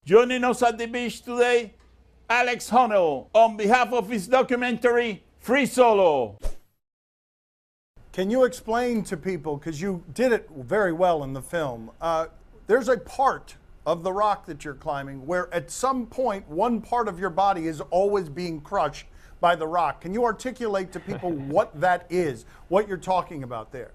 Joining us at the beach today, Alex Honnold, on behalf of his documentary, Free Solo. Can you explain to people, because you did it very well in the film, there's a part of the rock that you're climbing where at some point one part of your body is always being crushed by the rock. Can you articulate to people what that is, what you're talking about there?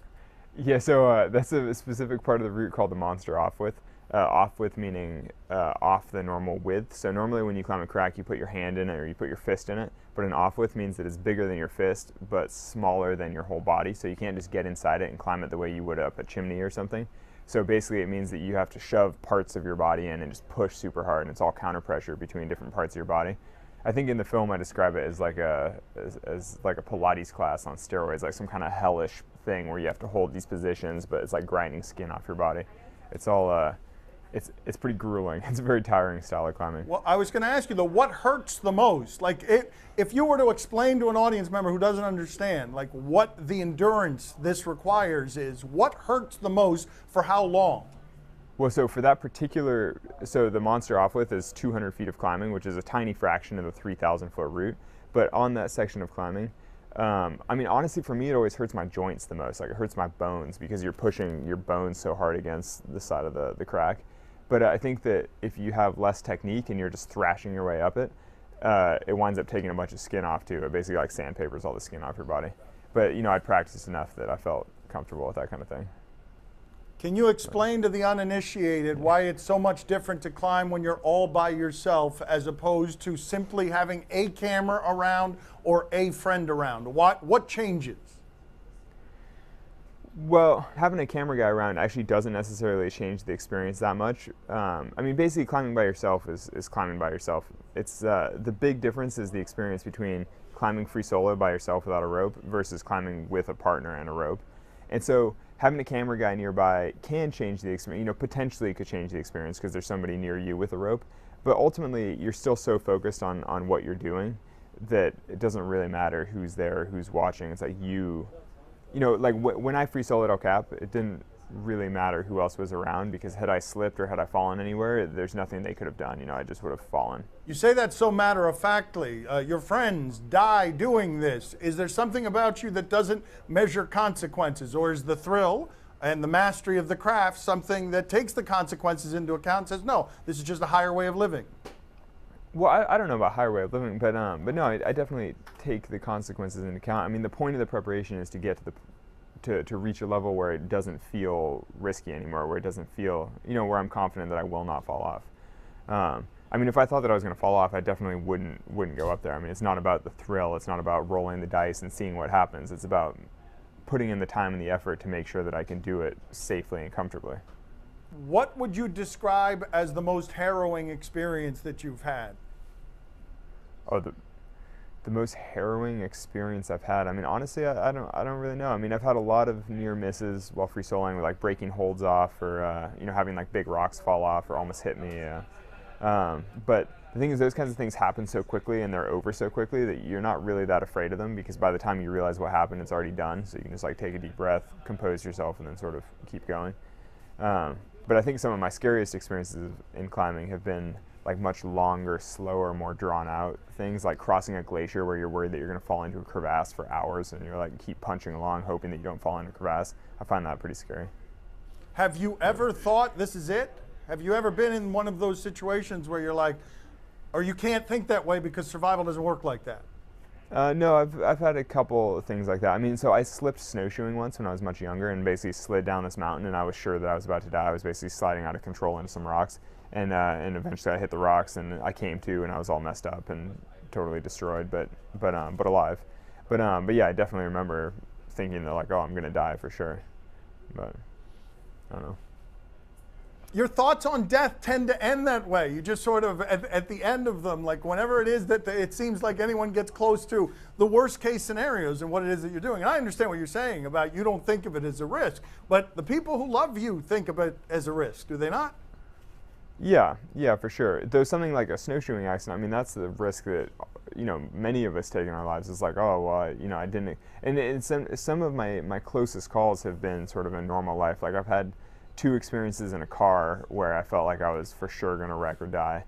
Yeah, so that's a specific part of the route called the monster off-width. Off-width meaning off the normal width. So normally when you climb a crack, you put your hand in it or you put your fist in it. But an off-width means that it's bigger than your fist, but smaller than your whole body. So you can't just get inside it and climb it the way you would up a chimney or something. So basically it means that you have to shove parts of your body in and just push super hard, and it's all counter pressure between different parts of your body. I think in the film I describe it as like a Pilates class on steroids, like some kind of hellish thing where you have to hold these positions, but it's like grinding skin off your body. It's all it's pretty grueling. It's a very tiring style of climbing. Well, I was going to ask you though, what hurts the most? Like, if you were to explain to an audience member who doesn't understand, like what the endurance this requires is, what hurts the most for how long? Well, so for that particular, so the monster off-width is 200 feet of climbing, which is a tiny fraction of the 3,000 foot route. But on that section of climbing, I mean, honestly, for me, it always hurts my joints the most. Like, it hurts my bones because you're pushing your bones so hard against the side of the crack. But I think that if you have less technique and you're just thrashing your way up it, it winds up taking a bunch of skin off too. It basically like sandpapers all the skin off your body. But, you know, I'd practiced enough that I felt comfortable with that kind of thing. Can you explain to the uninitiated why it's so much different to climb when you're all by yourself as opposed to simply having a camera around or a friend around? What changes? Well, having a camera guy around actually doesn't necessarily change the experience that much. I mean, basically climbing by yourself is climbing by yourself. It's the big difference is the experience between climbing free solo by yourself without a rope versus climbing with a partner and a rope. And so having a camera guy nearby can change the experience, you know, potentially could change the experience because there's somebody near you with a rope. But ultimately, you're still so focused on what you're doing that it doesn't really matter who's there, who's watching. It's like you know, like when I free soloed El Cap, it didn't really matter who else was around because had I slipped or had I fallen anywhere, there's nothing they could have done. You know, I just would have fallen. You say that so matter-of-factly. Your friends die doing this. Is there something about you that doesn't measure consequences, or is the thrill and the mastery of the craft something that takes the consequences into account and says, no, this is just a higher way of living? Well, I don't know about higher way of living, but no, I definitely take the consequences into account. I mean, the point of the preparation is to get to reach a level where it doesn't feel risky anymore, where it doesn't feel, you know, where I'm confident that I will not fall off. I mean, if I thought that I was going to fall off, I definitely wouldn't go up there. I mean, it's not about the thrill. It's not about rolling the dice and seeing what happens. It's about putting in the time and the effort to make sure that I can do it safely and comfortably. What would you describe as the most harrowing experience that you've had? Oh, the most harrowing experience I've had. I mean, honestly, I don't really know. I mean, I've had a lot of near misses while free soloing, like breaking holds off, or you know, having like big rocks fall off or almost hit me. But the thing is, those kinds of things happen so quickly and they're over so quickly that you're not really that afraid of them because by the time you realize what happened, it's already done. So you can just like take a deep breath, compose yourself, and then sort of keep going. But I think some of my scariest experiences in climbing have been like much longer, slower, more drawn out things, like crossing a glacier where you're worried that you're going to fall into a crevasse for hours and you're like keep punching along hoping that you don't fall into a crevasse. I find that pretty scary. Have you ever thought this is it? Have you ever been in one of those situations where you're like, or you can't think that way because survival doesn't work like that? No, I've had a couple of things like that. I mean, so I slipped snowshoeing once when I was much younger and basically slid down this mountain and I was sure that I was about to die. I was basically sliding out of control into some rocks and eventually I hit the rocks and I came to and I was all messed up and totally destroyed, but alive. But yeah, I definitely remember thinking that like, oh, I'm gonna die for sure. But I don't know. Your thoughts on death tend to end that way. You just sort of, at the end of them, like whenever it is that it seems like anyone gets close to the worst case scenarios and what it is that you're doing. And I understand what you're saying about you don't think of it as a risk, but the people who love you think of it as a risk, do they not? Yeah, for sure. Though something like a snowshoeing accident, I mean, that's the risk that, you know, many of us take in our lives. It's like, oh, well, you know, I didn't. And some of my closest calls have been sort of in normal life. Like I've had 2 experiences in a car where I felt like I was for sure gonna wreck or die.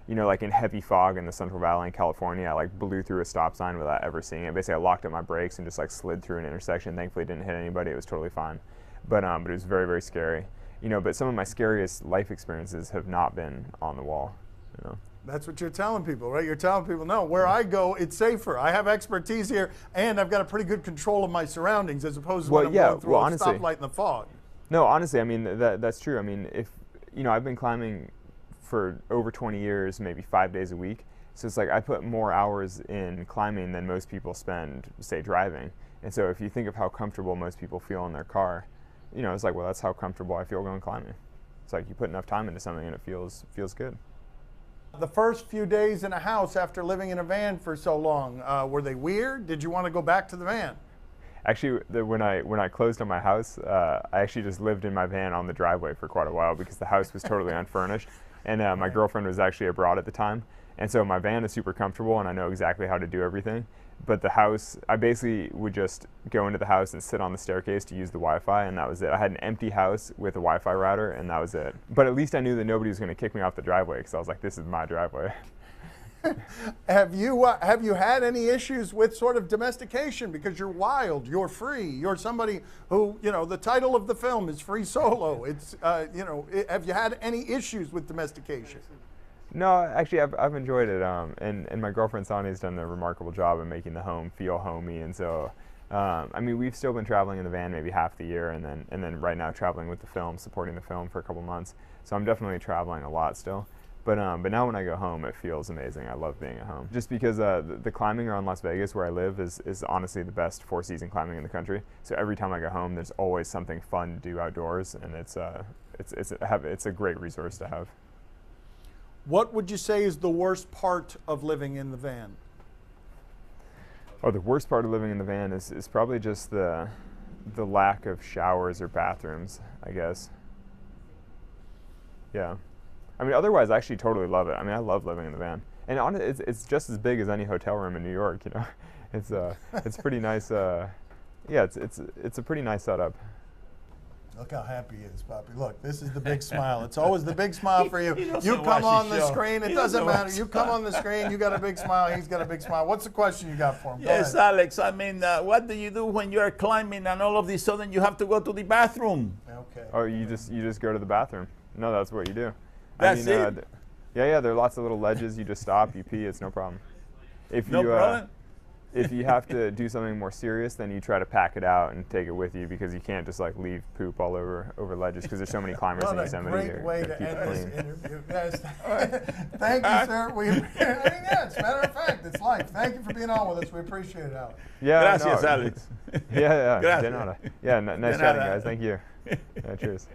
You know, like in heavy fog in the Central Valley in California, I like blew through a stop sign without ever seeing it. Basically, I locked up my brakes and just like slid through an intersection. Thankfully, didn't hit anybody. It was totally fine. But it was very, very scary. You know, but some of my scariest life experiences have not been on the wall. You know. That's what you're telling people, right? You're telling people, no, where I go, it's safer. I have expertise here, and I've got a pretty good control of my surroundings, as opposed to when I'm going through a stoplight in the fog. No, honestly, I mean, that's true. I mean, if, you know, I've been climbing for over 20 years, maybe 5 days a week. So it's like I put more hours in climbing than most people spend, say, driving. And so if you think of how comfortable most people feel in their car, you know, it's like, well, that's how comfortable I feel going climbing. It's like you put enough time into something and it feels good. The first few days in a house after living in a van for so long, were they weird? Did you want to go back to the van? Actually, when I closed on my house, I actually just lived in my van on the driveway for quite a while because the house was totally unfurnished. And my girlfriend was actually abroad at the time. And so my van is super comfortable and I know exactly how to do everything. But the house, I basically would just go into the house and sit on the staircase to use the Wi-Fi, and that was it. I had an empty house with a Wi-Fi router, and that was it. But at least I knew that nobody was going to kick me off the driveway because I was like, this is my driveway. Have you had any issues with sort of domestication? Because you're wild, you're free, you're somebody who, you know, the title of the film is Free Solo. It's, you know, have you had any issues with domestication? No, actually, I've enjoyed it, and my girlfriend Sonny's done a remarkable job of making the home feel homey, and so, I mean, we've still been traveling in the van maybe half the year, and then right now traveling with the film, supporting the film for a couple months. So I'm definitely traveling a lot still, but now when I go home, it feels amazing. I love being at home, just because the climbing around Las Vegas where I live is honestly the best 4-season climbing in the country. So every time I go home, there's always something fun to do outdoors, and it's a great resource to have. What would you say is the worst part of living in the van? Oh, the worst part of living in the van is probably just the lack of showers or bathrooms, I guess. Yeah. I mean, otherwise, I actually totally love it. I mean, I love living in the van. And it's just as big as any hotel room in New York, you know. It's pretty nice. Yeah, it's a pretty nice setup. Look how happy he is, Papi. Look, this is the big smile. It's always the big smile for you. You watch come on the the show. screen, it He doesn't doesn't matter. watch You come on the screen, you got a big smile, he's got a big smile. What's the question you got for him? Go Yes, ahead. Alex, I mean, what do you do when you are climbing and all of a sudden you have to go to the bathroom? Okay. Oh, you just go to the bathroom. No, that's what you do. That's it? Yeah, there are lots of little ledges. You just stop, you pee, it's no problem. No problem? If you have to do something more serious, then you try to pack it out and take it with you because you can't just like leave poop all over ledges because there's so many climbers What in a Yosemite. great way to keep it end this clean. interview. Yes. Thank you, sir. I mean, yeah, as a matter of fact, it's life. Thank you for being on with us. We appreciate it, Alex. Yeah, Gracias, no, Alex. Yeah. Gracias. De nada. Yeah, nice De chatting, nada. guys. Thank you. Yeah, cheers.